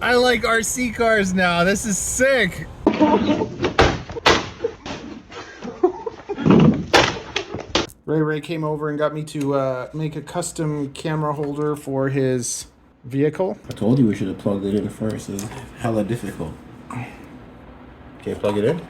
I like RC cars now. This is sick. Ray came over and got me to make a custom camera holder for his vehicle. I told you we should have plugged it in first. It's hella difficult. Can't plug it in?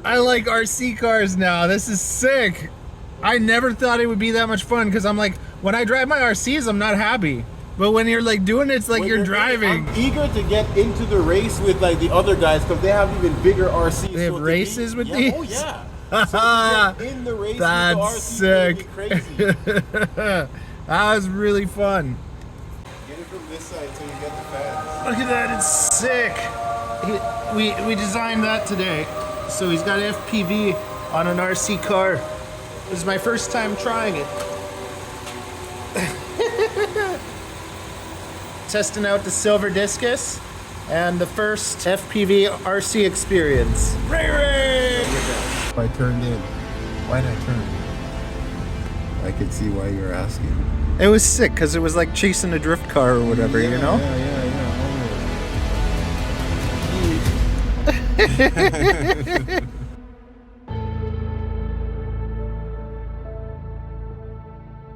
I like RC cars now. This is sick. I never thought it would be that much fun because I'm like, when I drive my RCs, I'm not happy. But when you're like doing it, it's like you're driving. I'm eager to get into the race with like the other guys because they have even bigger RCs. They have races with these? Oh yeah. So to get in the race That's with the RCs, sick. crazy. That was really fun. Get it from this side so you get the fans. Look at that, it's sick. We designed that today. So he's got FPV on an RC car. This is my first time trying it. Testing out the silver discus and the first FPV RC experience. Ray! I turned in. Why did I turn? I could see why you were asking. It was sick because it was like chasing a drift car or whatever, you know? Yeah.